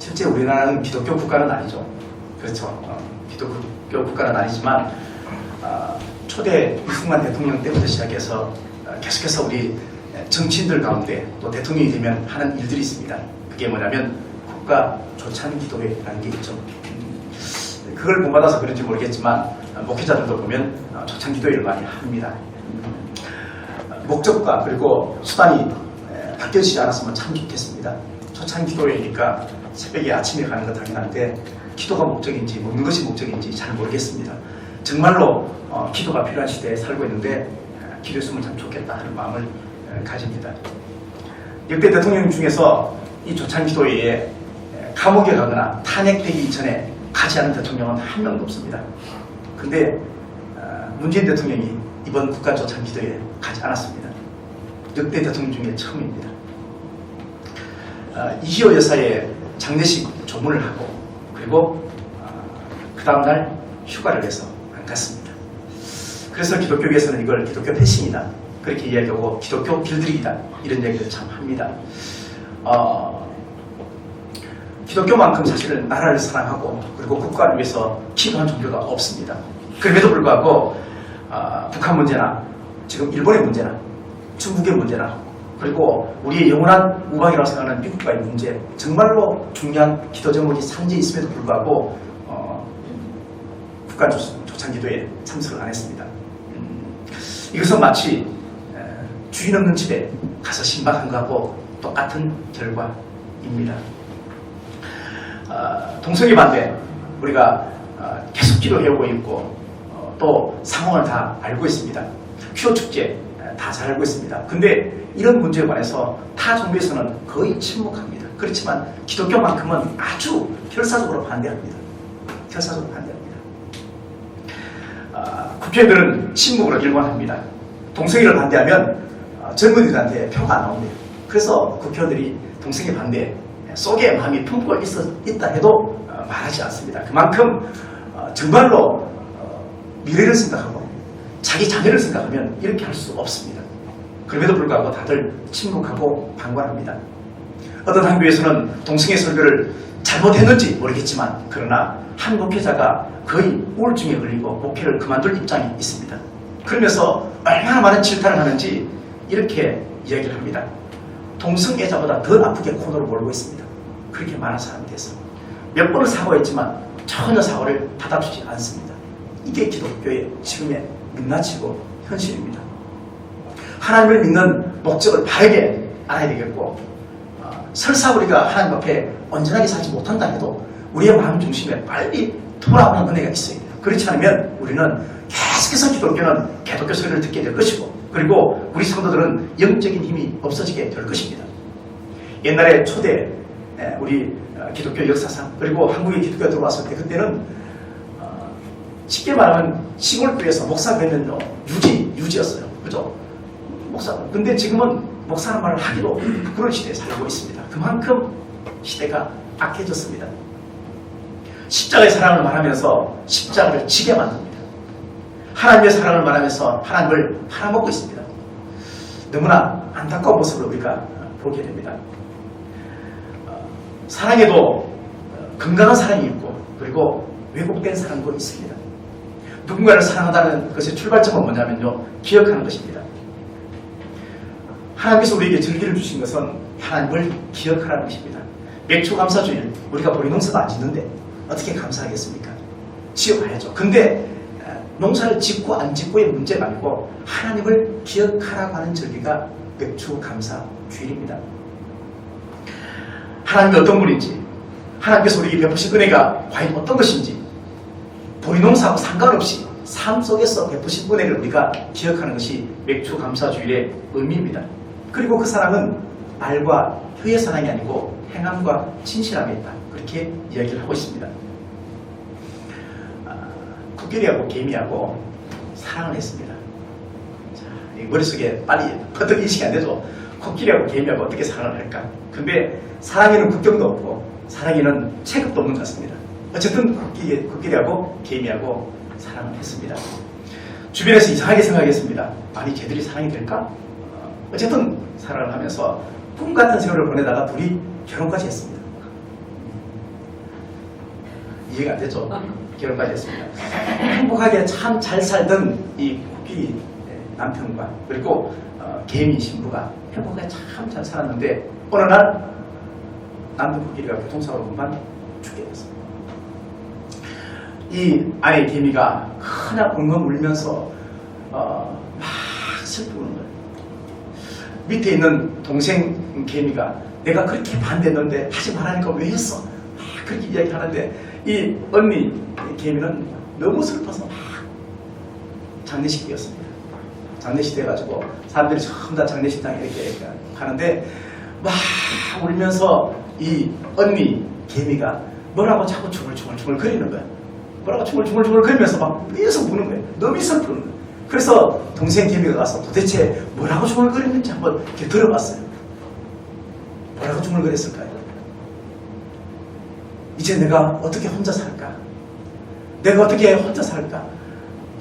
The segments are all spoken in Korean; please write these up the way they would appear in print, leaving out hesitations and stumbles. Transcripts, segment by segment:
실제 우리나라는 기독교 국가는 아니죠. 그렇죠. 기독교 국가는 아니지만 초대 이승만 대통령 때부터 시작해서 계속해서 우리 정치인들 가운데 또 대통령이 되면 하는 일들이 있습니다. 그게 뭐냐면 국가 조찬 기도회라는 게 있죠. 그걸 본받아서 그런지 모르겠지만 목회자들도 보면 조찬 기도회를 많이 합니다. 목적과 그리고 수단이 바뀌어지지 않았으면 참 좋겠습니다. 조찬 기도회니까 새벽에 아침에 가는 건 당연한데 기도가 목적인지 먹는 것이 목적인지 잘 모르겠습니다. 정말로 기도가 필요한 시대에 살고 있는데 기도했으면 참 좋겠다 하는 마음을 가집니다. 역대 대통령 중에서 이 조찬 기도회에 감옥에 가거나 탄핵되기 이전에 가지 않은 대통령은 한 명도 없습니다. 근데 문재인 대통령이 이번 국가 조찬 기도회에 가지 않았습니다. 역대 대통령 중에 처음입니다. 이시호 여사의 장례식 조문을 하고 그리고 그 다음날 휴가를 내서 안 갔습니다. 그래서 기독교계에서는 이걸 기독교 패싱이다 그렇게 이야기하고 기독교 길들이기다 이런 얘기를 참 합니다. 기독교만큼 사실은 나라를 사랑하고 그리고 국가를 위해서 기도한 종교가 없습니다. 그럼에도 불구하고 북한 문제나 지금 일본의 문제나 중국의 문제나 그리고 우리의 영원한 우방이라고 생각하는 미국과의 문제 정말로 중요한 기도 제목이 산재에 있음에도 불구하고 국가 조찬 기도에 참석을 안 했습니다. 이것은 마치 주인 없는 집에 가서 신방한 것하고 똑같은 결과입니다. 동성애 반대 우리가 계속 기도해오고 있고 또 상황을 다 알고 있습니다. 퀴어 축제 다 잘 알고 있습니다. 근데 이런 문제에 관해서 타 종교에서는 거의 침묵합니다. 그렇지만 기독교만큼은 아주 결사적으로 반대합니다. 결사적으로 반대합니다. 국회의원들은 침묵으로 일관합니다. 동성애를 반대하면 젊은이들한테 표가 안 나옵니다. 그래서 국회의원들이 동성애 반대 속에 마음이 품고 있다 해도 말하지 않습니다. 그만큼 정말로 미래를 생각하고 자기 자녀를 생각하면 이렇게 할 수 없습니다. 그럼에도 불구하고 다들 침묵하고 방관합니다. 어떤 학교에서는 동성애 설교를 잘못했는지 모르겠지만 그러나 한 목회자가 거의 우울증에 걸리고 목회를 그만둘 입장이 있습니다. 그러면서 얼마나 많은 질타를 하는지 이렇게 이야기를 합니다. 동성애자보다 더 나쁘게 코너를 몰고 있습니다. 그렇게 많은 사람들에서 몇 번을 사과했지만 전혀 사과를 받아주지 않습니다. 이게 기독교의 지금의 민낯이고 현실입니다. 하나님을 믿는 목적을 바르게 알아야 되겠고 설사 우리가 하나님 앞에 온전하게 살지 못한다 해도 우리의 마음 중심에 빨리 돌아오는 은혜가 있어야 돼요. 그렇지 않으면 우리는 계속해서 기독교는 개독교 소리를 듣게 될 것이고 그리고 우리 성도들은 영적인 힘이 없어지게 될 것입니다. 옛날에 초대 우리 기독교 역사상 그리고 한국에 기독교가 들어왔을 때 그때는 쉽게 말하면 시골교회에서 목사 되면 유지였어요. 그죠? 목사. 근데 지금은 목사라는 말을 하기도 부끄러운 시대에 살고 있습니다. 그만큼 시대가 악해졌습니다. 십자가의 사랑을 말하면서 십자가를 지게 만듭니다. 하나님의 사랑을 말하면서 하나님을 팔아먹고 있습니다. 너무나 안타까운 모습을 우리가 보게 됩니다. 사랑에도 건강한 사랑이 있고 그리고 왜곡된 사랑도 있습니다. 누군가를 사랑한다는 것의 출발점은 뭐냐면요. 기억하는 것입니다. 하나님께서 우리에게 절기를 주신 것은 하나님을 기억하라는 것입니다. 맥주 감사주일 우리가 보리 농사도 안 짓는데 어떻게 감사하겠습니까? 지어봐야죠. 근데 농사를 짓고 안 짓고의 문제가 아니고 하나님을 기억하라고 하는 절기가 맥주 감사주일입니다. 하나님이 어떤 분인지 하나님께서 우리에게 베푸신 은혜가 과연 어떤 것인지 보리농사하고 상관없이 삶 속에서 베푸신 은혜를 우리가 기억하는 것이 맥주 감사주일의 의미입니다. 그리고 그 사랑은 말과 혀의 사랑이 아니고 행함과 진실함에 있다. 그렇게 이야기를 하고 있습니다. 코끼리하고 개미하고 사랑을 했습니다. 자, 머릿속에 빨리 퍼뜩 인식이 안 되죠. 코끼리하고 개미하고 어떻게 사랑을 할까? 근데 사랑에는 국경도 없고 사랑에는 체급도 없는 것 같습니다. 어쨌든 코끼리하고 개미하고 사랑을 했습니다. 주변에서 이상하게 생각했습니다. 아니 쟤들이 사랑이 될까? 어쨌든 사랑을 하면서 꿈 같은 세월을 보내다가 둘이 결혼까지 했습니다. 이해가 안 되죠. 결혼까지 했습니다. 행복하게 참 잘 살던 이 코끼리 남편과 그리고 개미 신부가 행복하게 참 잘 살았는데 어느 날 남편 코끼리가 교통사고로 금방 죽게 됐습니다. 이 아내 개미가 그냥 엉엉 울면서 막 슬프는 거예요. 밑에 있는 동생 개미가 내가 그렇게 반대했는데 하지 말라니까 왜 했어? 막 그렇게 이야기하는데 이 언니 개미는 너무 슬퍼서 막 장례식이었습니다. 장례식 돼가지고 사람들이 전부 다 장례식장에 이렇게 가는데 막 울면서 이 언니 개미가 뭐라고 자꾸 중얼중얼 거리는 거야. 뭐라고 중얼중얼 거리면서 막 계속 우는 거예요. 너무 슬프는 거예요. 그래서 동생 개미가 가서 도대체 뭐라고 중얼거리는지 한번 이렇게 들어봤어요. 뭐라고 중얼거렸을까요? 이제 내가 어떻게 혼자 살까? 내가 어떻게 혼자 살까?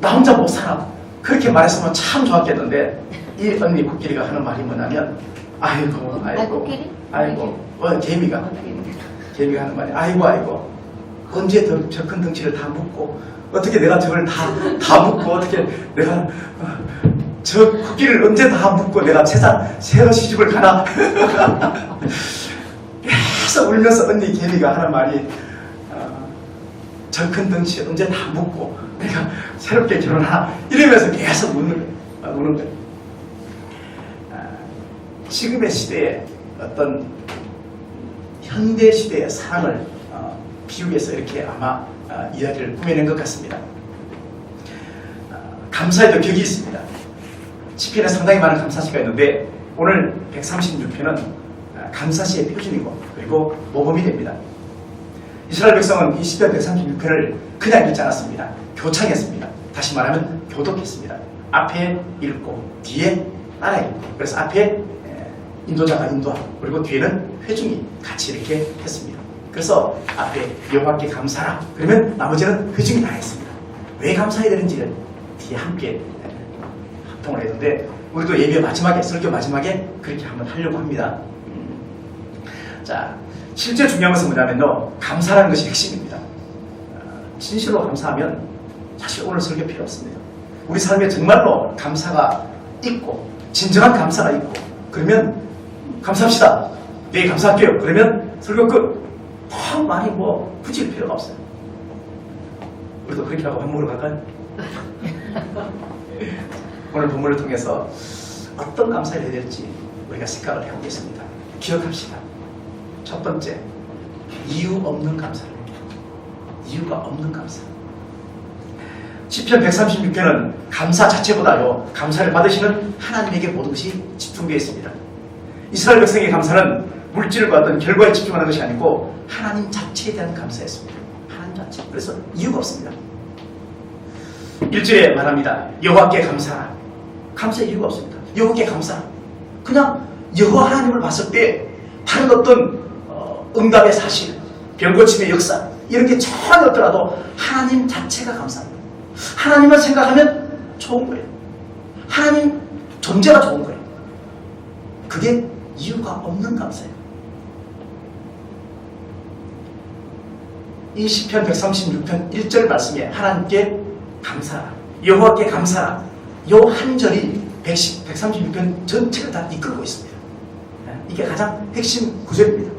나 혼자 못 살아. 그렇게 말했으면 참 좋았겠는데 이 언니 코끼리가 하는 말이 뭐냐면 아이고 개미가 하는 말이 아이고 언제 저 큰 덩치를 다 묶고 어떻게 내가 저걸 다 묶고 어떻게 내가 저 코끼리를 언제 다 묶고 내가 새로 시집을 가나. 계속 울면서 언니 개미가 하는 말이 저 큰 덩치 언제 다 묶고 내가 새롭게 결혼하나 이러면서 계속 우는 거예요. 지금의 시대에 어떤 현대 시대의 사랑을 비유해서 이렇게 아마 이야기를 꾸며낸 것 같습니다. 감사에도 격이 있습니다. 시편에 상당히 많은 감사시가 있는데 오늘 136편은 감사시의 표준이고 그리고 모범이 됩니다. 이스라엘 백성은 이 시편 136편을 그냥 읽지 않았습니다. 교창했습니다. 다시 말하면 교독했습니다. 앞에 읽고 뒤에 따라 읽고 그래서 앞에 인도자가 인도하고 그리고 뒤에는 회중이 같이 이렇게 했습니다. 그래서 앞에 여호와께 감사라 그러면 나머지는 회중이 다 했습니다. 왜 감사해야 되는지를 뒤에 함께 합동을 했는데 우리도 예배 마지막에 설교 마지막에 그렇게 한번 하려고 합니다. 자, 실제 중요한 것은 뭐냐면요, 감사라는 것이 핵심입니다. 진실로 감사하면 사실 오늘 설교 필요 없습니다. 우리 삶에 정말로 감사가 있고 진정한 감사가 있고 그러면 감사합시다. 네, 감사할게요. 그러면 설교 끝. 많이 굳이 필요가 없어요. 우리도 그렇게 하고 밥 먹으러 갈까요? 오늘 본문을 통해서 어떤 감사를 해야 될지 우리가 생각을 해보겠습니다. 기억합시다. 첫 번째, 이유 없는 감사입니다. 이유가 없는 감사. 시편 136편은 감사 자체보다요, 감사를 받으시는 하나님에게 모든 것이 집중되어 있습니다. 이스라엘 백성의 감사는 물질과 어떤 결과에 집중하는 것이 아니고 하나님 자체에 대한 감사였습니다. 하나님 자체. 그래서 이유가 없습니다. 1절에 말합니다. 여호와께 감사하라. 감사의 이유가 없습니다. 여호와께 감사하라. 그냥 여호와 하나님을 봤을 때 다른 어떤 응답의 사실, 병고침의 역사 이런 게 전혀 없더라도 하나님 자체가 감사합니다. 하나님을 생각하면 좋은 거예요. 하나님 존재가 좋은 거예요. 그게 이유가 없는 감사예요. 이 시편 136편 1절 말씀에 하나님께 감사하라, 여호와께 감사하라, 요 한 절이 136편 전체를 다 이끌고 있습니다. 이게 가장 핵심 구절입니다.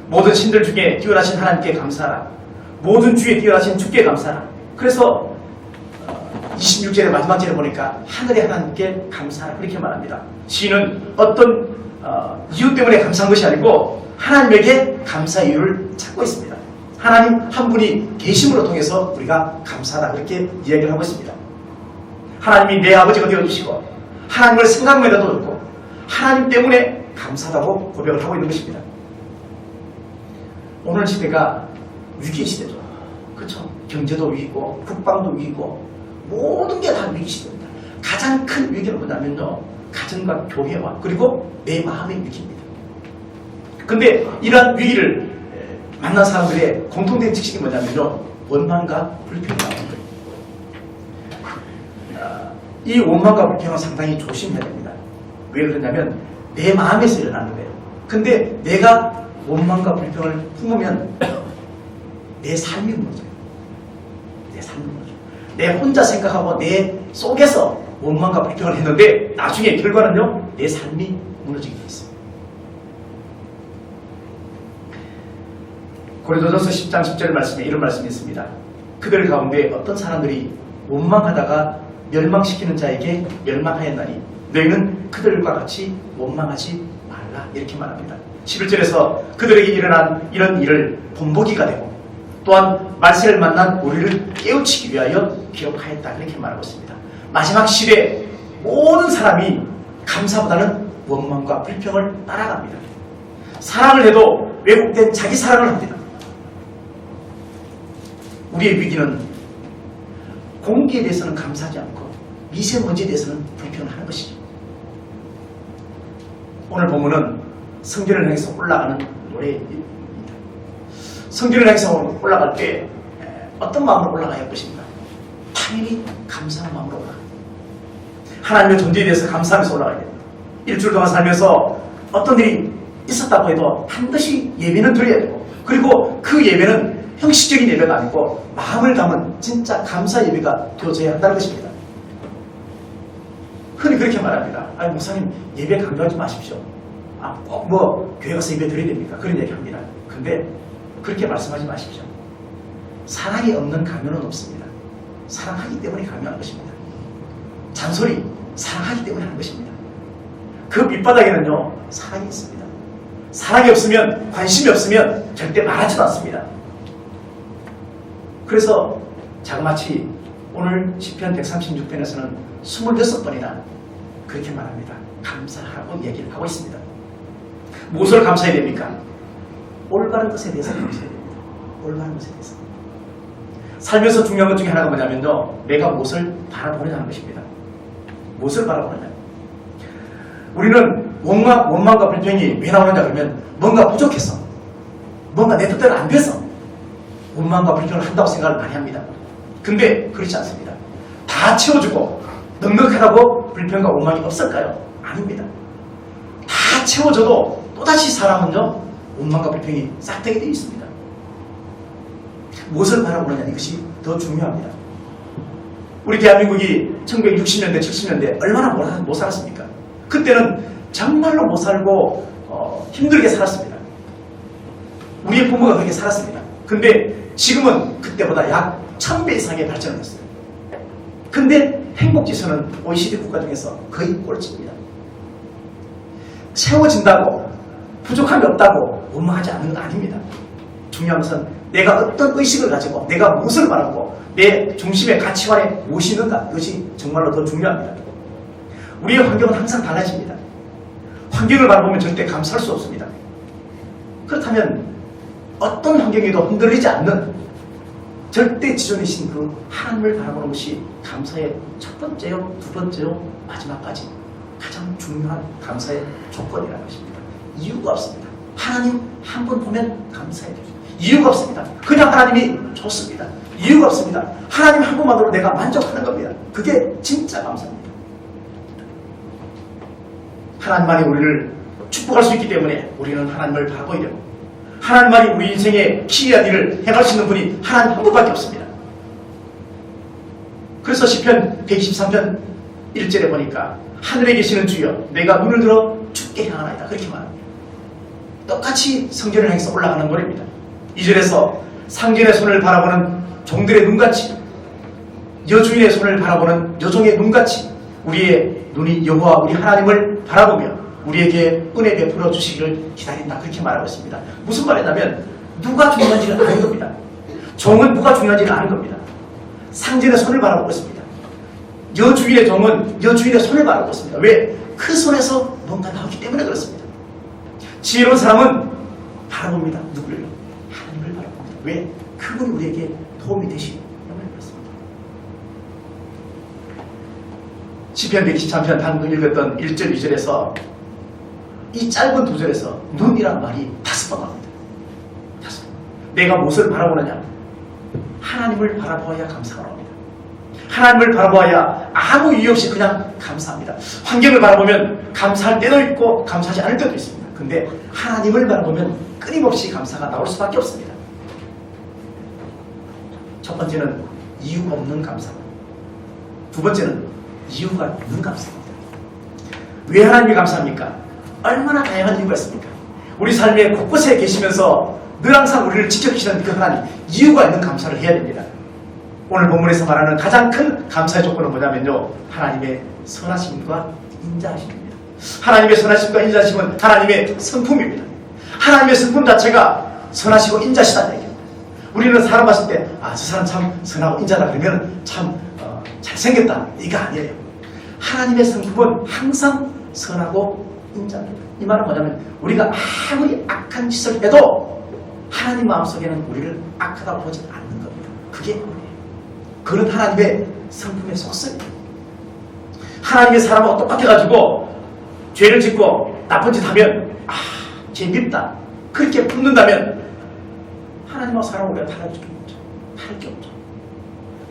모든 신들 중에 뛰어나신 하나님께 감사하라, 모든 주에 뛰어나신 주께 감사하라. 그래서 26절의 마지막 절에 보니까 하늘의 하나님께 감사하라 그렇게 말합니다. 시인은 어떤 이유 때문에 감사한 것이 아니고 하나님에게 감사 이유를 찾고 있습니다. 하나님 한 분이 계심으로 통해서 우리가 감사하다 그렇게 이야기를 하고 있습니다. 하나님이 내 아버지가 되어주시고 하나님을 생각만 해도 좋고 하나님 때문에 감사하다고 고백을 하고 있는 것입니다. 오늘 시대가 위기 시대죠. 그렇죠? 경제도 위기고 국방도 위기고 모든 게 다 위기 시대입니다. 가장 큰 위기는 뭐냐면요, 가정과 교회와 그리고 내 마음의 위기입니다. 근데 이러한 위기를 만난 사람들의 공통된 특징이 뭐냐면요, 원망과 불평이 나오는 거예요. 이 원망과 불평은 상당히 조심해야 됩니다. 왜 그러냐면 내 마음에서 일어나는 거예요. 근데 내가 원망과 불평을 품으면 내 삶이 무너져요. 내 삶이 무너져요. 내 혼자 생각하고 내 속에서 원망과 불평을 했는데 나중에 결과는요, 내 삶이 무너지게 돼 있어요. 고린도전서 10장 10절 말씀에 이런 말씀이 있습니다. 그들 가운데 어떤 사람들이 원망하다가 멸망시키는 자에게 멸망하였나니 너희는 그들과 같이 원망하지 말라, 이렇게 말합니다. 11절에서 그들에게 일어난 이런 일을 본보기가 되고 또한 말세를 만난 우리를 깨우치기 위하여 기록하였다, 이렇게 말하고 있습니다. 마지막 시대에 모든 사람이 감사보다는 원망과 불평을 따라갑니다. 사랑을 해도 왜곡된 자기 사랑을 합니다. 우리의 위기는 공기에 대해서는 감사하지 않고 미세먼지에 대해서는 불평을 하는 것이죠. 오늘 본문은 성전을 향해서 올라가는 노래입니다. 성전을 향해서 올라갈 때 어떤 마음으로 올라가야 할 것입니다. 당연히 감사한 마음으로 올라가요. 하나님의 존재에 대해서 감사하면서 올라가야 됩니다. 일주일 동안 살면서 어떤 일이 있었다고 해도 반드시 예배는 드려야 되고, 그리고 그 예배는 형식적인 예배가 아니고 마음을 담은 진짜 감사 예배가 되어져야 한다는 것입니다. 흔히 그렇게 말합니다. 아니, 목사님 예배 강조하지 마십시오. 꼭 뭐 교회 가서 예배 드려야 됩니까? 그런 얘기 합니다. 근데 그렇게 말씀하지 마십시오. 사랑이 없는 강요는 없습니다. 사랑하기 때문에 강요하는 것입니다. 잔소리, 사랑하기 때문에 하는 것입니다. 그 밑바닥에는요, 사랑이 있습니다. 사랑이 없으면, 관심이 없으면 절대 말하지도 않습니다. 그래서 자그마치 오늘 시편 136편에서는 26번이나 그렇게 말합니다. 감사하라고 얘기를 하고 있습니다. 무엇을 감사해야 됩니까? 올바른 것에 대해서 감사해야 됩니다. 올바른 것에 대해서. 살면서 중요한 것 중에 하나가 뭐냐면요, 내가 무엇을 바라보느냐는 것입니다. 무엇을 바라보느냐. 우리는 원망과 불평이 왜 나오느냐 그러면 뭔가 부족해서, 뭔가 내 뜻대로 안 돼서 원망과 불평을 한다고 생각을 많이 합니다. 근데 그렇지 않습니다. 다 채워주고 넉넉하다고 불평과 원망이 없을까요? 아닙니다. 다 채워줘도 또다시 사람은요, 원망과 불평이 싹트게 되어 있습니다. 무엇을 바라보느냐, 이것이 더 중요합니다. 우리 대한민국이 1960년대, 70년대 얼마나 못 살았습니까? 그때는 정말로 못 살고 힘들게 살았습니다. 우리의 부모가 그렇게 살았습니다. 근데 지금은 그때보다 약 1000배 이상의 발전을 했어요. 근데 행복지수는 OECD 국가 중에서 거의 꼴찌입니다. 채워진다고, 부족함이 없다고 원망하지 않는 건 아닙니다. 중요한 것은 내가 어떤 의식을 가지고 내가 무엇을 바라고 내 중심의 가치관에 무엇이 있는가, 이것이 정말로 더 중요합니다. 우리의 환경은 항상 달라집니다. 환경을 바라보면 절대 감사할 수 없습니다. 그렇다면 어떤 환경에도 흔들리지 않는 절대 지존이신 그 하나님을 바라보는 것이 감사의 첫 번째요, 두 번째요, 마지막까지 가장 중요한 감사의 조건이라는 것입니다. 이유가 없습니다. 하나님 한 번 보면 감사해 주죠. 이유가 없습니다. 그냥 하나님이 좋습니다. 이유가 없습니다. 하나님 한 번만으로 내가 만족하는 겁니다. 그게 진짜 감사입니다. 하나님만이 우리를 축복할 수 있기 때문에 우리는 하나님을 바라보야 되고, 하나님만이 우리 인생에 기이한 일을 행할 수 있는 분이 하나님 한 분밖에 없습니다. 그래서 시편 123편 1절에 보니까 하늘에 계시는 주여 내가 눈을 들어 주께 향하나이다, 그렇게 말합니다. 똑같이 성전을 향해서 올라가는 노래입니다. 2절에서 상전의 손을 바라보는 종들의 눈같이, 여주인의 손을 바라보는 여종의 눈같이 우리의 눈이 여호와 우리 하나님을 바라보며 우리에게 은혜 베풀어 주시기를 기다린다, 그렇게 말하고 있습니다. 무슨 말이냐면 누가 중요한지는 아는 겁니다. 종은 누가 중요한지는 아는 겁니다. 상전의 손을 바라보고 있습니다. 여주인의 종은 여주인의 손을 바라보고 있습니다. 왜? 그 손에서 뭔가 나오기 때문에 그렇습니다. 지혜로운 사람은 바라봅니다. 누구를? 하나님을 바라봅니다. 왜? 그분이 우리에게 도움이 되시기 때문에 그렇습니다. 시편 123편 방금 읽었던 1절 2절에서 이 짧은 두 절에서 눈이란 말이 5번 나옵니다. 5번. 내가 무엇을 바라보느냐? 하나님을 바라보아야 감사가 나옵니다. 하나님을 바라보아야 아무 이유 없이 그냥 감사합니다. 환경을 바라보면 감사할 때도 있고 감사하지 않을 때도 있습니다. 근데 하나님을 바라보면 끊임없이 감사가 나올 수밖에 없습니다. 첫 번째는 이유 없는 감사, 두 번째는 이유가 있는 감사입니다. 왜 하나님이 감사합니까? 얼마나 다양한 이유가 있습니까? 우리 삶의 곳곳에 계시면서 늘 항상 우리를 지켜주시는 그 하나님, 이유가 있는 감사를 해야 됩니다. 오늘 본문에서 말하는 가장 큰 감사의 조건은 뭐냐면요, 하나님의 선하심과 인자하심입니다. 하나님의 선하심과 인자하심은 하나님의 성품입니다. 하나님의 성품 자체가 선하시고 인자시다는 얘기입니다. 우리는 사람 봤을 때 저 사람 참 선하고 인자다 그러면 참 잘생겼다, 이거 아니에요. 하나님의 성품은 항상 선하고 인자입니다. 이 말은 뭐냐면 우리가 아무리 악한 짓을 해도 하나님 마음속에는 우리를 악하다고 보지 않는 겁니다. 그게 우리예요. 그런 하나님의 성품의 속성입니다. 하나님의 사람하고 똑같아가지고 죄를 짓고 나쁜 짓 하면 쟤 밉다, 그렇게 품는다면 하나님하고 사람하고 우리가 다를 게 없죠. 다를 게 없죠.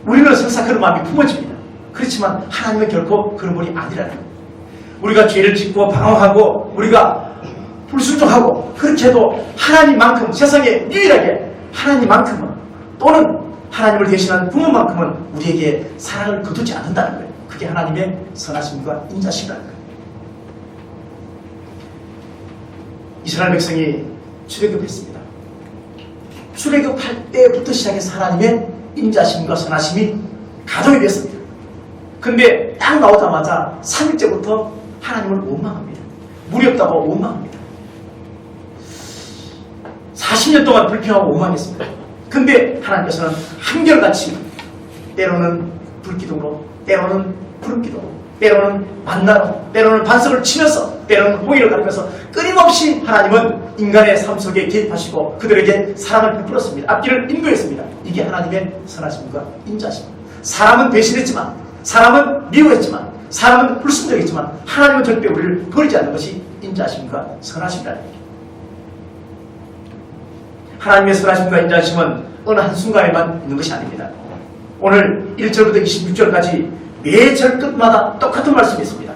우리는 설사 그런 마음이 품어집니다. 그렇지만 하나님은 결코 그런 분이 아니라는 겁니다. 우리가 죄를 짓고 방황하고 우리가 불순종하고 그렇게 해도 하나님만큼, 세상에 유일하게 하나님만큼은, 또는 하나님을 대신한 부모만큼은 우리에게 사랑을 거두지 않는다는 거예요. 그게 하나님의 선하심과 인자심이라는 거예요. 이스라엘 백성이 출애굽했습니다. 출애굽할 때부터 시작해서 하나님의 인자심과 선하심이 가동이 됐습니다. 근데 딱 나오자마자 3일째부터 하나님을 원망합니다. 물이 없다고 원망합니다. 40년 동안 불평하고 원망했습니다. 근데 하나님께서는 한결같이 때로는 불기둥으로, 때로는 구름기둥으로, 때로는 만나로, 때로는 반석을 치면서, 때로는 홍해를 가리면서 끊임없이 하나님은 인간의 삶 속에 개입하시고 그들에게 사랑을 베풀었습니다. 앞길을 인도했습니다. 이게 하나님의 선하심과 인자심입니다. 사람은 배신했지만, 사람은 미워했지만, 사람은 불순종했지만 하나님은 절대 우리를 버리지 않는 것이 인자심과 선하심이라는 얘기입니다. 하나님의 선하심과 인자심은 어느 한순간에만 있는 것이 아닙니다. 오늘 1절부터 26절까지 매 절 끝마다 똑같은 말씀이 있습니다.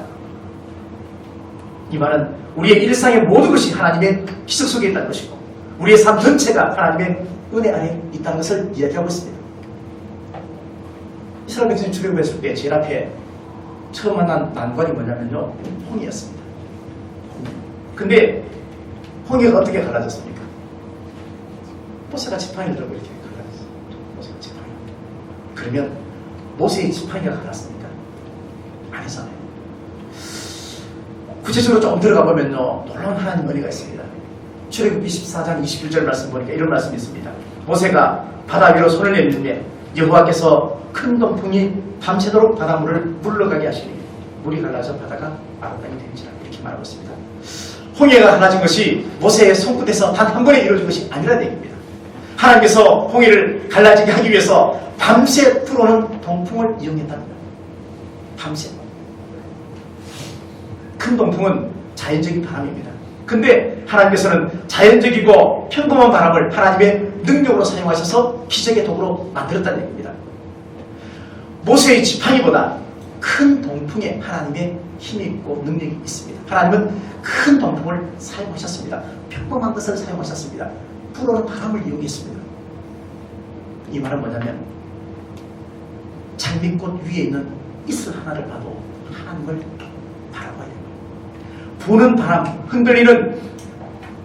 이 말은 우리의 일상의 모든 것이 하나님의 기적 속에 있다는 것이고 우리의 삶 전체가 하나님의 은혜 안에 있다는 것을 이야기하고 있습니다. 이스라엘 백성이 출애굽했을 때 제일 앞에 처음 만난 난관이 뭐냐면요, 홍해였습니다. 근데 홍해가 어떻게 갈라졌습니까? 모세가 지팡이를 들고 이렇게 갈라졌어요. 모세가 지팡이. 그러면 모세의 지팡이가 갈랐습니까? 아니잖아요. 구체적으로 조금 들어가 보면요, 놀라운 하나님 은혜가 있습니다. 출애굽 24장 21절 말씀 보니까 이런 말씀이 있습니다. 모세가 바다 위로 손을 내밀며 여호와께서 큰 동풍이 밤새도록 바닷물을 물러가게 하시니 물이 갈라져 바다가 아름다움이 되는지라, 이렇게 말하고 있습니다. 홍해가 갈라진 것이 모세의 손끝에서 단 한 번에 이루어진 것이 아니라는 얘기입니다. 하나님께서 홍해를 갈라지게 하기 위해서 밤새 불어오는 동풍을 이용했다는 거예요. 밤새. 큰 동풍은 자연적인 바람입니다. 근데 하나님께서는 자연적이고 평범한 바람을 하나님의 능력으로 사용하셔서 기적의 도구로 만들었다는 얘기입니다. 모세의 지팡이보다 큰 동풍에 하나님의 힘이 있고 능력이 있습니다. 하나님은 큰 동풍을 사용하셨습니다. 평범한 것을 사용하셨습니다. 불어오는 바람을 이용했습니다. 이 말은 뭐냐면 장미꽃 위에 있는 이슬 하나를 봐도 하나님을 바라봐야 됩니다. 부는 바람, 흔들리는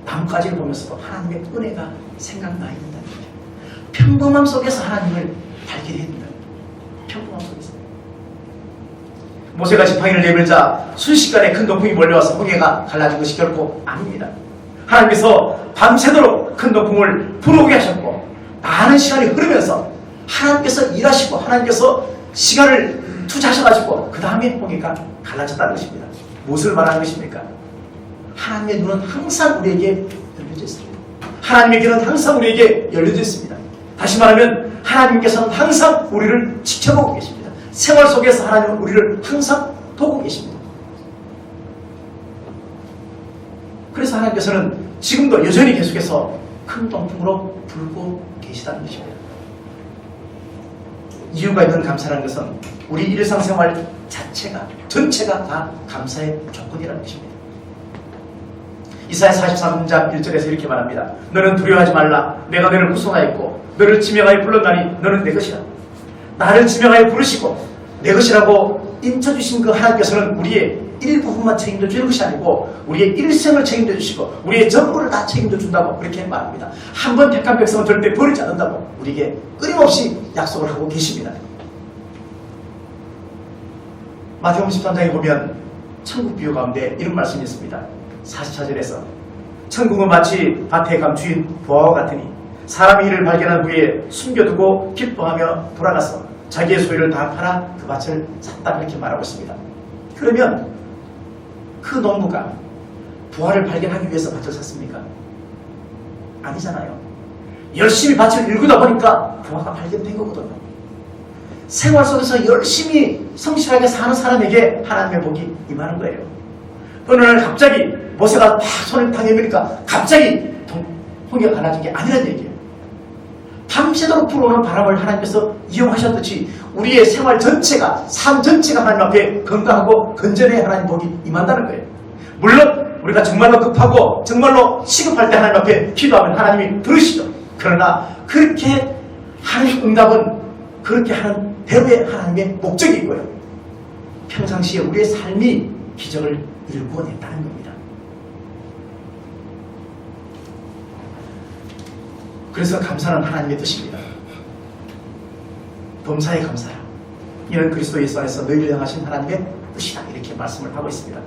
나뭇가지를 보면서도 하나님의 은혜가 생각나야 된다는 거죠. 평범함 속에서 하나님을 발견해야 된다. 평범함 속에서. 모세가 지팡이를 내밀자 순식간에 큰 동풍이 몰려와서 홍해가 갈라진 것이 결코 아닙니다. 하나님께서 밤새도록 큰 동풍을 불어오게 하셨고 많은 시간이 흐르면서 하나님께서 일하시고 하나님께서 시간을 투자하셔가지고 그 다음에 홍해가 갈라졌다는 것입니다. 무엇을 말하는 것입니까? 하나님의 눈은 항상 우리에게 열려져 있습니다. 하나님의 길은 항상 우리에게 열려져 있습니다. 다시 말하면 하나님께서는 항상 우리를 지켜보고 계십니다. 생활 속에서 하나님은 우리를 항상 보고 계십니다. 그래서 하나님께서는 지금도 여전히 계속해서 큰 동풍으로 불고 계시다는 것입니다. 이유가 있는 감사라는 것은 우리 일상생활 자체가, 전체가 다 감사의 조건이라는 것입니다. 이사야 43장 1절에서 이렇게 말합니다. 너는 두려워하지 말라. 내가 너를 구속하였고 너를 지명하여 불렀나니 너는 내 것이라. 나를 지명하여 부르시고 내 것이라고 인쳐주신 그 하나님께서는 우리의 일부분만 책임져 주는 것이 아니고 우리의 일생을 책임져 주시고 우리의 전부를 다 책임져 준다고 그렇게 말합니다. 한 번 택한 백성은 절대 버리지 않는다고 우리에게 끊임없이 약속을 하고 계십니다. 마태복음 13장에 보면 천국 비유 가운데 이런 말씀이 있습니다. 44절에서 천국은 마치 밭에 감 주인 부하와 같으니 사람이 이를 발견한 후에 숨겨두고 기뻐하며 돌아가서 자기의 소유를 다 팔아 그 밭을 샀다 이렇게 말하고 있습니다. 그러면 그 농부가 부하를 발견하기 위해서 밭을 샀습니까? 아니잖아요. 열심히 밭을 일구다 보니까 부하가 발견된 거거든요. 생활 속에서 열심히 성실하게 사는 사람에게 하나님의 복이 임하는 거예요. 어느 날 갑자기 모세가 막 손을 탁 내미니까 갑자기 홍해가 갈라진 게 아니라는 얘기예요. 밤새도록 불어오는 바람을 하나님께서 이용하셨듯이 우리의 생활 전체가, 삶 전체가 하나님 앞에 건강하고 건전해야 하나님 복이 임한다는 거예요. 물론 우리가 정말로 급하고 정말로 시급할 때 하나님 앞에 기도하면 하나님이 들으시죠. 그러나 그렇게 하나님 응답은 그렇게 하는 대로의 하나님의 목적이고요. 평상시에 우리의 삶이 기적을 일궈냈다는 겁니다. 그래서 감사는 하나님의 뜻입니다. 범사에 감사라. 이는 그리스도 예수 안에서 너희를 향하신 하나님의 뜻이다. 이렇게 말씀을 하고 있습니다.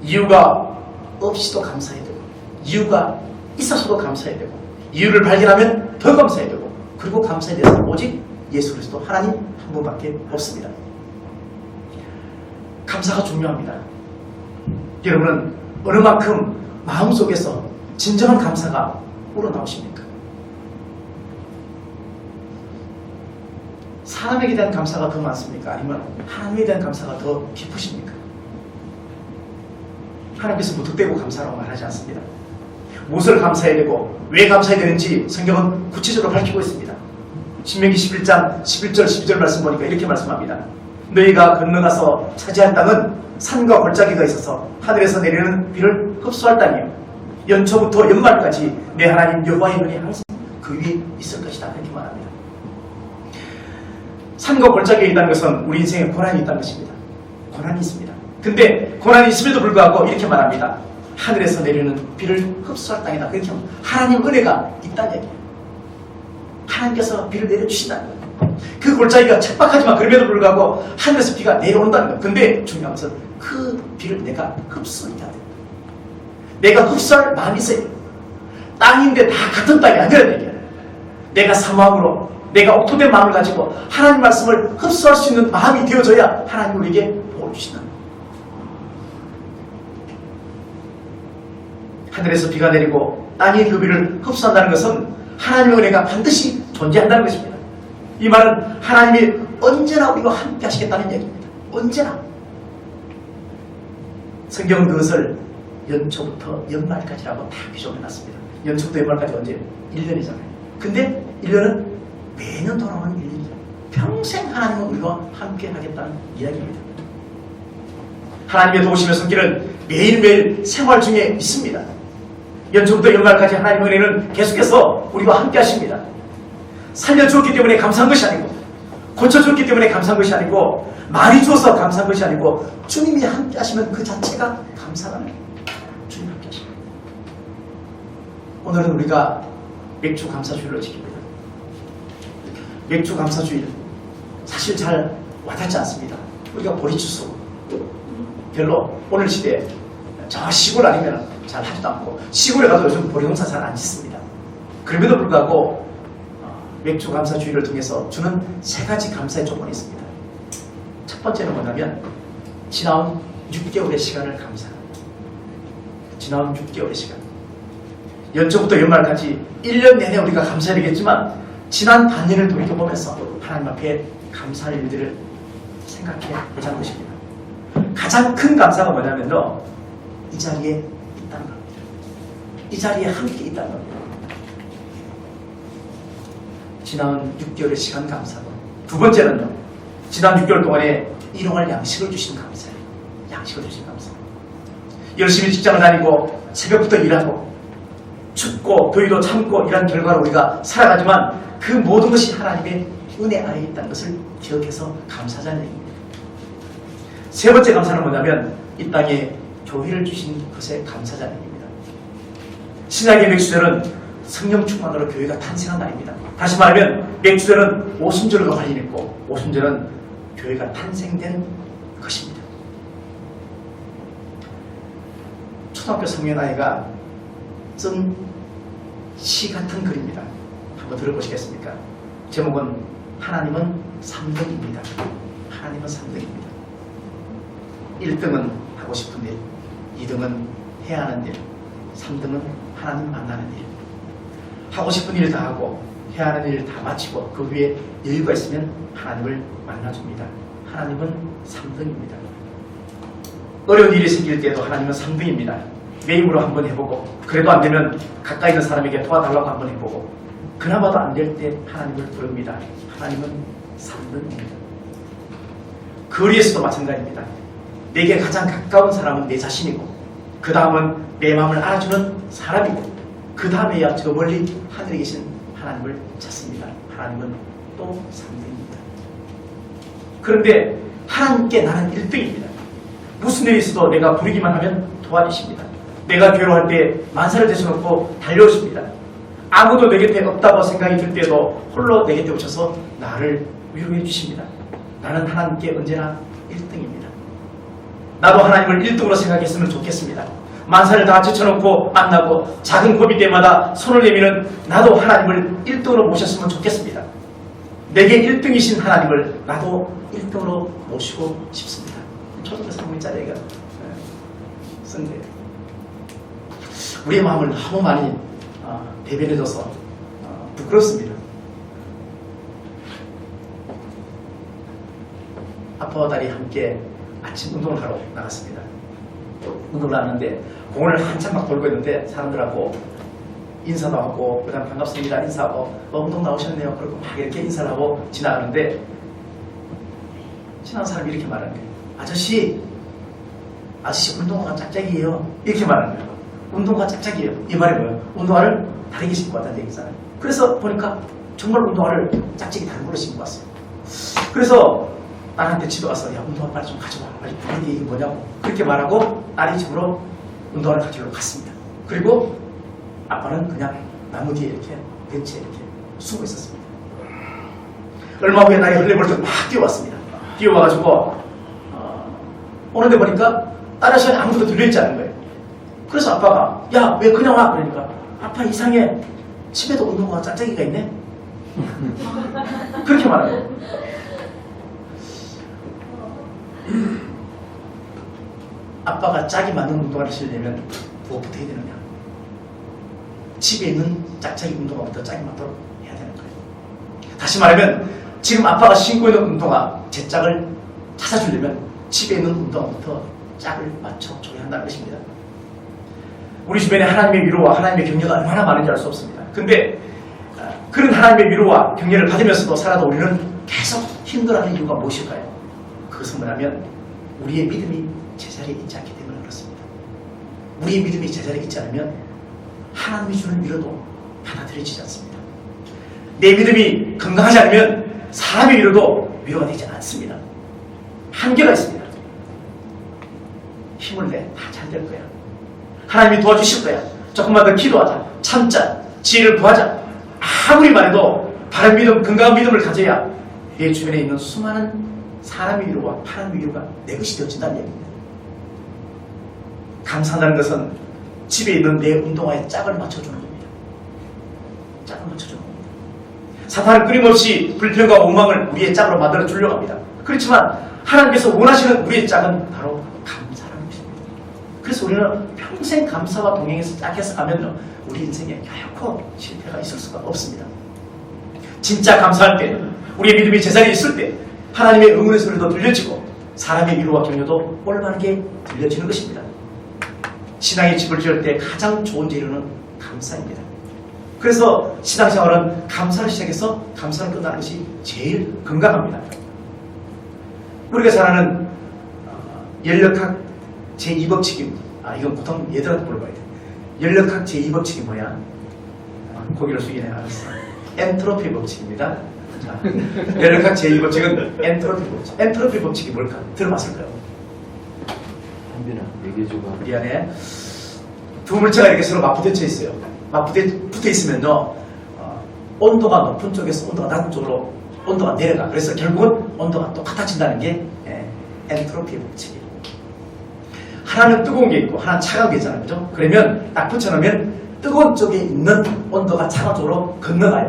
이유가 없이도 감사해야 되고 이유가 있어서도 감사해야 되고 이유를 발견하면 더 감사해야 되고 그리고 감사에 대해서 오직 예수 그리스도 하나님 한 분밖에 없습니다. 감사가 중요합니다. 여러분은 어느 만큼 마음속에서 진정한 감사가 우러나오십니까? 사람에게 대한 감사가 더 많습니까? 아니면 하나님에 대한 감사가 더 깊으십니까? 하나님께서 무턱대고 감사라고 말하지 않습니다. 무엇을 감사해야 되고 왜 감사해야 되는지 성경은 구체적으로 밝히고 있습니다. 신명기 11장 11절 12절 말씀 보니까 이렇게 말씀합니다. 너희가 건너가서 차지할 땅은 산과 골짜기가 있어서 하늘에서 내리는 비를 흡수할 땅이요 연초부터 연말까지 내 하나님 여호와의 눈이 항상 그 위에 있을 것이다. 이렇게 말합니다. 산과 골짜기에 있다는 것은 우리 인생에 고난이 있다는 것입니다. 고난이 있습니다. 근데 고난이 있음에도 불구하고 이렇게 말합니다. 하늘에서 내리는 비를 흡수할 땅이다. 그렇게 하나님 은혜가 있다는 얘기예요. 하나님께서 비를 내려주신다는 거예요. 그 골짜기가 척박하지만 그럼에도 불구하고 하늘에서 비가 내려온다는 거예요. 근데 중요한 것은 그 비를 내가 흡수해야 돼요. 내가 흡수할 마음이 있어요. 땅인데 다 같은 땅이 아니라는 얘기예요. 내가 사모함으로 내가 옥토된 마음을 가지고 하나님 말씀을 흡수할 수 있는 마음이 되어져야 하나님 우리에게 복을 주신다는 거예요. 하늘에서 비가 내리고 땅이 그 비를 흡수한다는 것은 하나님의 은혜가 반드시 존재한다는 것입니다. 이 말은 하나님이 언제나 우리와 함께 하시겠다는 얘기입니다. 언제나. 성경은 그것을 연초부터 연말까지라고 다 규정해놨습니다. 연초부터 연말까지 언제? 1년이잖아요. 근데 1년은 매년 돌아오는 1년이죠. 평생 하나님은 우리와 함께 하겠다는 이야기입니다. 하나님의 도우심의 손길은 매일매일 생활 중에 있습니다. 연초부터 연말까지 하나님의 은혜는 계속해서 우리와 함께 하십니다. 살려주었기 때문에 감사한 것이 아니고 고쳐주었기 때문에 감사한 것이 아니고 많이 주어서 감사한 것이 아니고 주님이 함께 하시면 그 자체가 감사라는 거예요. 주님이 함께 하십니다. 오늘은 우리가 맥주 감사주일로 지킵니다. 맥주 감사주일 사실 잘 와닿지 않습니다. 우리가 보리주스 별로 오늘 시대에 저 시골 아니면 잘 하지도 않고 시골에 가도 요즘 보리농사 잘 안 짓습니다. 그럼에도 불구하고 맥주 감사주의를 통해서 주는 세 가지 감사의 조건이 있습니다. 첫 번째는 뭐냐면 지나온 6개월의 시간을 감사합니다. 지나온 6개월의 시간. 연초부터 연말까지 1년 내내 우리가 감사해야 되겠지만 지난 반년을 돌이켜보면서 하나님 앞에 감사할 일들을 생각해 보자는 것입니다. 가장 큰 감사가 뭐냐면요, 이 자리에 있다는 겁니다. 이 자리에 함께 있다는 겁니다. 지난 6개월의 시간 감사고, 두 번째는요, 지난 6개월 동안에 일용할 양식을 주신 감사예요. 양식을 주신 감사. 열심히 직장을 다니고 새벽부터 일하고 춥고 더위도 참고 일한 결과로 우리가 살아가지만 그 모든 것이 하나님의 은혜 아래 있다는 것을 기억해서 감사하자는 얘기입니다. 세 번째 감사는 뭐냐면 이 땅에 교회를 주신 것에 감사하자는 얘기입니다. 신약의 맥주절은 성령 충만으로 교회가 탄생한 날입니다. 다시 말하면 맥주절은 오순절과 관련이 있고 오순절은 교회가 탄생된 것입니다. 초등학교 3학년 아이가 쓴 시 같은 글입니다. 한번 들어보시겠습니까? 제목은 하나님은 3등입니다. 하나님은 3등입니다. 1등은 하고 싶은 일, 2등은 해야 하는 일, 3등은 하나님 만나는 일. 하고 싶은 일 다 하고 해야 하는 일 다 마치고 그 위에 여유가 있으면 하나님을 만나줍니다. 하나님은 3등입니다. 어려운 일이 생길 때도 하나님은 3등입니다. 내 힘으로 한번 해보고 그래도 안 되면 가까이 있는 사람에게 도와달라고 한번 해보고 그나마도 안 될 때 하나님을 부릅니다. 하나님은 3등입니다. 거리에서도 마찬가지입니다. 내게 가장 가까운 사람은 내 자신이고 그 다음은 내 마음을 알아주는 사람이고 그 다음에야 저 멀리 하늘에 계신 하나님을 찾습니다. 하나님은 또 3등입니다. 그런데 하나님께 나는 1등입니다. 무슨 일이 있어도 내가 부르기만 하면 도와주십니다. 내가 괴로워할 때 만사를 대쳐놓고 달려오십니다. 아무도 내 곁에 없다고 생각이 들 때도 홀로 내 곁에 오셔서 나를 위로해 주십니다. 나는 하나님께 언제나 1등입니다. 나도 하나님을 1등으로 생각했으면 좋겠습니다. 만사를 다 제쳐놓고 만나고 작은 고비 때마다 손을 내미는 나도 하나님을 1등으로 모셨으면 좋겠습니다. 내게 1등이신 하나님을 나도 1등으로 모시고 싶습니다. 초등학교 3학년짜리 애가 쓴 거예요. 우리의 마음을 너무 많이 대변해줘서 부끄럽습니다. 아빠와 딸이 함께 아침 운동을 하러 나갔습니다. 운동을 하는데 공원을 한참 막 돌고 있는데 사람들하고 인사도 하고 그다음 반갑습니다 인사하고 운동 나오셨네요 그리고 막 이렇게 인사를 하고 지나가는데 지나간 사람이 이렇게 말하는 거예요. 아저씨 운동화가 짝짝이에요. 이렇게 말하는 거예요. 운동화 짝짝이에요. 이 말이 뭐예요? 운동화를 다르게 신고 왔다는 얘기잖아요. 그래서 보니까 정말 운동화를 짝짝이 다른 걸로 신고 왔어요. 그래서 딸한테 집에 와서 야 운동화 빨리 좀 가져와. 빨리 이게 뭐냐고 그렇게 말하고 딸이 집으로 운동화를 가지러 갔습니다. 그리고 아빠는 그냥 나무 뒤에 이렇게 벤치에 이렇게 숨어 있었습니다. 얼마 후에 날이 흘려버려서 막 뛰어왔습니다. 뛰어와가지고 오는데 보니까 다른 시간에 아무것도 들려있지 않은 거예요. 그래서 아빠가 야 왜 그냥 와? 그러니까 아빠 이상해. 집에도 운동화가 짝짝이가 있네. 그렇게 말해요. 아빠가 짝이 맞는 운동화를 신으려면 무엇부터 해야 되느냐? 집에 있는 짝짝이 운동화부터 짝이 맞도록 해야 되는 거예요. 다시 말하면 지금 아빠가 신고 있는 운동화 제 짝을 찾아주려면 집에 있는 운동화부터 짝을 맞춰줘야 한다는 것입니다. 우리 주변에 하나님의 위로와 하나님의 격려가 얼마나 많은지 알 수 없습니다. 근데 그런 하나님의 위로와 격려를 받으면서도 살아도 우리는 계속 힘들어하는 이유가 무엇일까요? 그것은 뭐냐면 우리의 믿음이 제자리에 있지 않기 때문에 그렇습니다. 우리의 믿음이 제자리에 있지 않으면 하나님이 주는 위로도 받아들여지지 않습니다. 내 믿음이 건강하지 않으면 사람의 위로도 위로가 되지 않습니다. 한계가 있습니다. 힘을 내. 다 잘 될 거야. 하나님이 도와주실 거야. 조금만 더 기도하자. 참자. 지혜를 구하자. 아무리 말해도 바른 믿음, 건강한 믿음을 가져야 내 주변에 있는 수많은 사람의 위로와 하나님의 위로가 내 것이 되어진다는 얘기입니다. 감사한다는 것은 집에 있는 내 운동화에 짝을 맞춰주는 겁니다. 짝을 맞춰주는 겁니다. 사탄은 끊임없이 불평과 오망을 우리의 짝으로 만들어 주려고 합니다. 그렇지만 하나님께서 원하시는 우리의 짝은 바로 감사라는 것입니다. 그래서 우리는 평생 감사와 동행해서 짝해서 가면 우리 인생에 결코 실패가 있을 수가 없습니다. 진짜 감사할 때, 우리의 믿음이 제자리에 있을 때 하나님의 응원의 소리도 들려지고 사람의 위로와 격려도 올바르게 들려지는 것입니다. 신앙의 집을 지을 때 가장 좋은 재료는 감사입니다. 그래서 신앙생활은 감사를 시작해서 감사를 끝나는 것이 제일 건강합니다. 우리가 잘 아는 연력학 제2법칙입니다. 이건 보통 얘들한테 물어봐야 돼. 연력학 제2법칙이 뭐야? 고개를 숙이네. 알았어. 엔트로피 법칙입니다. 자, 연력학 제2법칙은 엔트로피 법칙. 엔트로피 법칙이 뭘까? 들어봤을까요? 한빈아, 얘기해줘봐. 미안해. 두 물체가 이렇게 서로 맞부딪혀 있어요. 맞붙어 있으면요, 온도가 높은 쪽에서 온도가 낮은 쪽으로 온도가 내려가. 그래서 결국은 온도가 똑같아진다는 게 엔트로피 법칙이에요. 하나는 뜨거운 게 있고 하나는 차가운 게 있잖아요. 그죠? 그러면 딱 붙여놓으면 뜨거운 쪽에 있는 온도가 차가운 쪽으로 건너가요.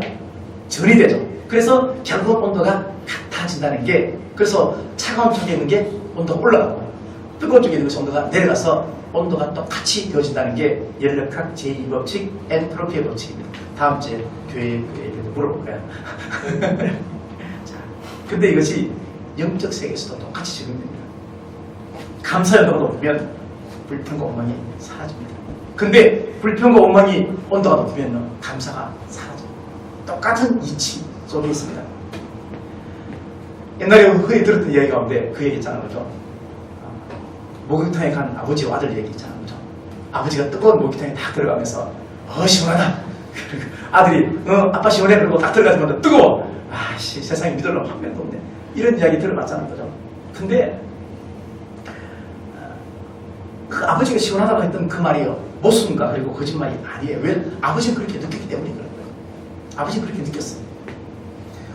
전이 되죠. 그래서 결국 온도가 같아진다는 게, 그래서 차가운 쪽에 있는 게 온도가 올라가고 뜨거운 쪽에 있는 것이 온도가 내려가서 온도가 똑같이 되어진다는 게 연력학 제2법칙 엔트로피의 법칙입니다. 다음 주에 교회에도 물어볼 거야. 자, 근데 이것이 영적 세계에서도 똑같이 적용됩니다. 감사 온도가 높으면 불평과 원망이 사라집니다. 근데 불평과 원망이 온도가 높으면 감사가 사라져요. 똑같은 이치 속에 있습니다. 옛날에 흔히 들었던 이야기 가운데 그 얘기 있잖아요. 그죠? 목욕탕에 간 아버지와 아들 얘기 있잖아요. 그죠? 아버지가 뜨거운 목욕탕에 딱 들어가면서 시원하다. 아들이 아빠 시원해. 그러고 딱 들어가자마자 뜨거워. 아씨, 세상에 믿을 놈 한 명도 없네. 이런 이야기 들어봤잖아요. 그죠? 근데 그 아버지가 시원하다고 했던 그 말이요, 모순과 그리고 거짓말이 아니에요. 왜? 아버지는 그렇게 느꼈기 때문에 그런 거예요. 아버지는 그렇게 느꼈어요.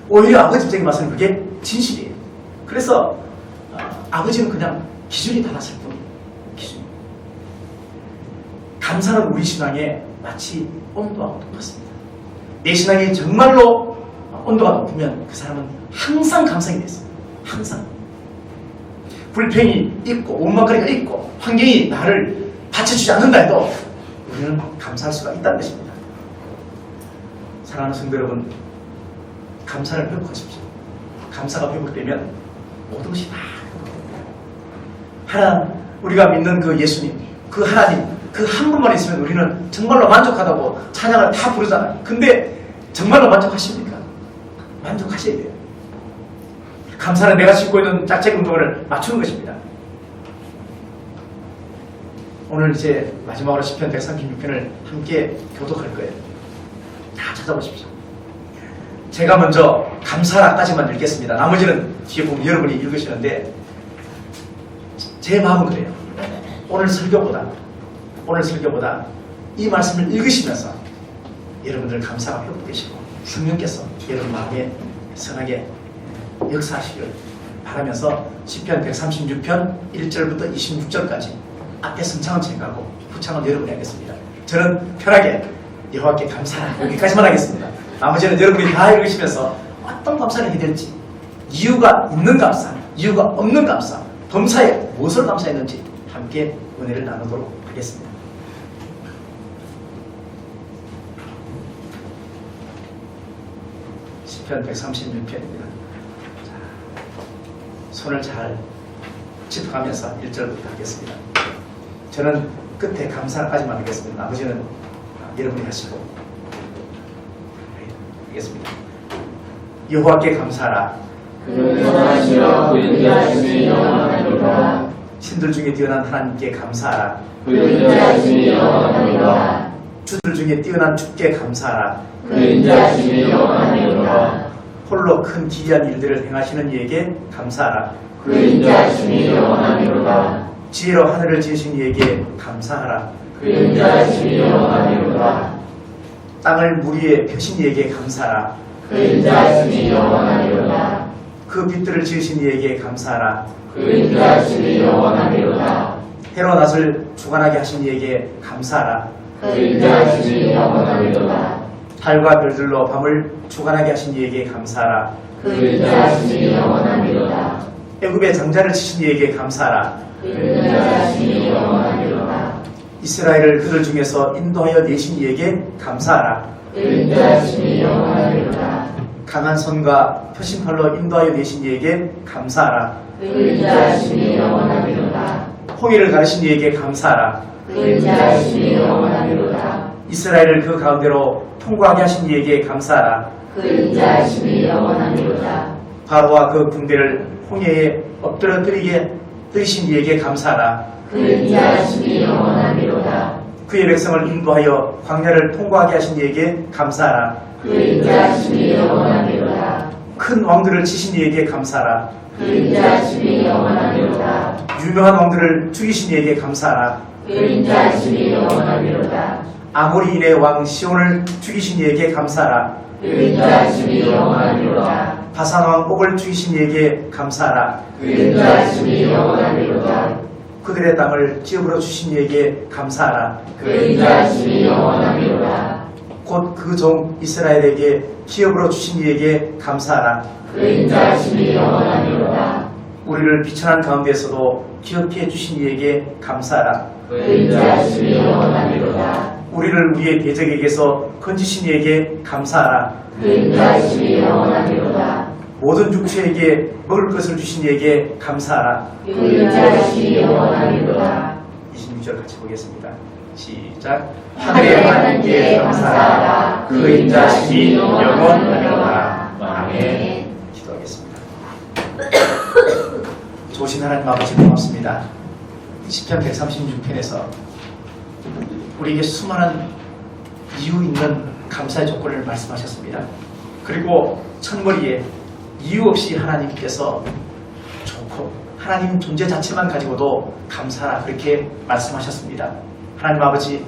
오히려 아버지 입장에 봐서는 그게 진실이에요. 그래서 아버지는 그냥 기준이 달랐을 뿐이에요. 기준이. 감사는 우리 신앙에 마치 온도하고 똑같습니다. 내 신앙이 정말로 온도가 높으면 그 사람은 항상 감상이 됐어요. 항상. 불평이 있고 원망거리가 있고 환경이 나를 받쳐주지 않는다 해도 우리는 감사할 수가 있다는 것입니다. 사랑하는 성도 여러분, 감사를 회복하십시오. 감사가 회복되면 모든 것이 다 회복됩니다. 하나, 우리가 믿는 그 예수님, 그 하나님, 그 한 분만 있으면 우리는 정말로 만족하다고 찬양을 다 부르잖아요. 근데 정말로 만족하십니까? 만족하셔야 돼요. 감사는 내가 싣고 있는 자책 운동을 맞추는 것입니다. 오늘 이제 마지막으로 시편 136편을 함께 교독할 거예요. 다 찾아보십시오. 제가 먼저 감사라까지만 읽겠습니다. 나머지는 뒤에 보면 여러분이 읽으시는데, 제 마음은 그래요. 오늘 설교보다 이 말씀을 읽으시면서 여러분들 감사가 회복되시고 성령께서 여러분 마음에 선하게 역사하시기를 바라면서 시편 136편 1절부터 26절까지 앞에 선창은 제가 하고 후창은 여러분이 하겠습니다. 저는 편하게 여호와께 감사라 여기까지만 하겠습니다. 나머지는 여러분이 다 읽으시면서 어떤 감사를 해야 될지, 이유가 있는 감사, 이유가 없는 감사, 범사에 무엇을 감사했는지 함께 은혜를 나누도록 하겠습니다. 시편 136편입니다. 손을 잘 짚어가면서 1절부터 하겠습니다. 저는 끝에 감사까지만 하겠습니다. 나머지는 여러분이 하시고 하겠습니다. 여호와께 감사하라. 그는 선하시며 인자하심이 영원하니라. 신들 중에 뛰어난 하나님께 감사하라. 그 인자하심이 영원하니라. 주들 중에 뛰어난 주께 감사하라. 그 인자하심이 영원하니라. 홀로 큰 기이한 일들을 행하시는 이에게 감사하라. 그 인자하심이 영원하니라. 지혜로 하늘을 지으신 이에게 감사하라. 그 인자하심이 영원하니라. 땅을 물 위에 펴신 이에게 감사하라. 그 인자하심이 영원하니라. 그 빛들을 지으신 이에게 감사하라. 그 인자하심이 영원하니라. 해로 낮을 주관하게 하신 이에게 감사하라. 그 인자하심이 영원하니라. 달과 별들로 밤을 주관하게 하신 이에게 감사하라. 그 인자하심이 영원하니라. 애굽의 장자를 치신 이에게 감사하라. 그 인자하심이 영원하니라. 이스라엘을 그들 중에서 인도하여 내신 이에게 감사하라. 그 인자하심이 영원하니라. 강한 손과 펴신 팔로 인도하여 내신 이에게 감사하라. 그 인자하심이 영원하니라. 홍해를 가르신 이에게 감사하라. 그 인자하심이 영원하니라. 이스라엘을 그 가운데로 통과하게 하신 이에게 감사하라. 그 인자하심이 영원하니라. 바로와 그 군대를 홍해에 엎드러뜨리게 뜨신 이에게 감사하라. 그 인자하심이 영원하니라. 그의 백성을 인도하여 광야를 통과하게 하신 이에게 감사하라. 그 인자하심이 영원하리로다. 큰 왕들을 치신 이에게 감사하라. 그 인자하심이 영원하리로다. 유명한 왕들을 죽이신 이에게 감사하라. 그 인자하심이 영원하리로다. 아모리인의 왕 시온을 죽이신 이에게 감사하라. 그 인자하심이 영원하리로다. 바산 왕 옥을 죽이신 이에게 감사하라. 그 인자하심이 영원하리로다. 그들의 땅을 기업으로 주신 이에게 감사하라. 그 인자하심이 영원하리로다. 곧 그 종 이스라엘에게 기업으로 주신 이에게 감사하라. 그 인자하심이 영원하리로다. 우리를 비천한 가운데서도 기업해 주신 이에게 감사하라. 그 인자하심이 영원하리로다. 우리를 우리의 대적에게서 건지신 이에게 감사하라. 그 인자하심이 영원하리로다. 모든 육체에게 먹을 것을 주신 이에게 감사하라. 그 인자하심이 영원하리로다. 26절 같이 보겠습니다. 시작. 하늘의 하나님께 감사하라. 그 인자하심이 영원하리로다. 아멘. 기도하겠습니다. 좋으신 하나님 아버지 고맙습니다. 시편 136편에서 우리에게 수많은 이유 있는 감사의 조건을 말씀하셨습니다. 그리고 첫머리에 이유 없이 하나님께서 좋고 하나님 존재 자체만 가지고도 감사하라 그렇게 말씀하셨습니다. 하나님 아버지,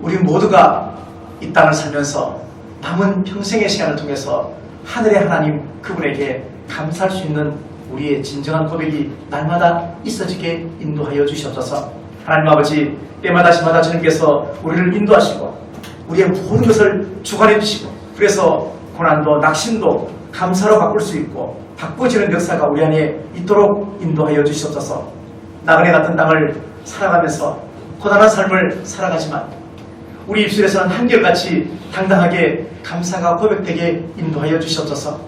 우리 모두가 이 땅을 살면서 남은 평생의 시간을 통해서 하늘의 하나님 그분에게 감사할 수 있는 우리의 진정한 고백이 날마다 있어지게 인도하여 주시옵소서. 하나님 아버지, 때마다 시마다 주님께서 우리를 인도하시고 우리의 모든 것을 주관해 주시고 그래서 고난도 낙심도 감사로 바꿀 수 있고 바꿔지는 역사가 우리 안에 있도록 인도하여 주시옵소서. 나그네 같은 땅을 살아가면서 고단한 삶을 살아가지만 우리 입술에서는 한결같이 당당하게 감사가 고백되게 인도하여 주시옵소서.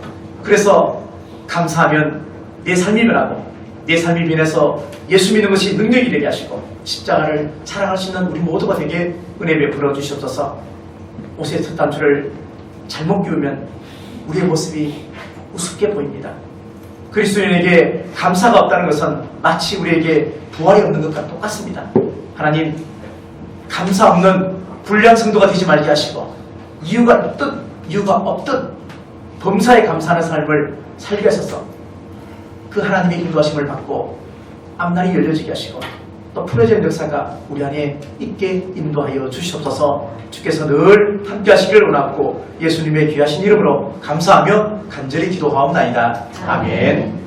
그래서 감사하면 내 삶이 변하고 내 삶이 변해서 예수 믿는 것이 능력이 되게 하시고 십자가를 사랑할 수 있는 우리 모두가 되게 은혜 베풀어 주시옵소서. 옷의 첫 단추를 잘못 끼우면 우리의 모습이 우습게 보입니다. 그리스도인에게 감사가 없다는 것은 마치 우리에게 부활이 없는 것과 똑같습니다. 하나님, 감사 없는 불량 성도가 되지 말게 하시고 이유가 있든 이유가 없든 범사에 감사하는 삶을 살게 하셔서 그 하나님의 인도하심을 받고 앞날이 열려지게 하시고 또 풀어진 역사가 우리 안에 있게 인도하여 주시옵소서. 주께서 늘 함께 하시기를 원하고 예수님의 귀하신 이름으로 감사하며 간절히 기도하옵나이다. 아멘.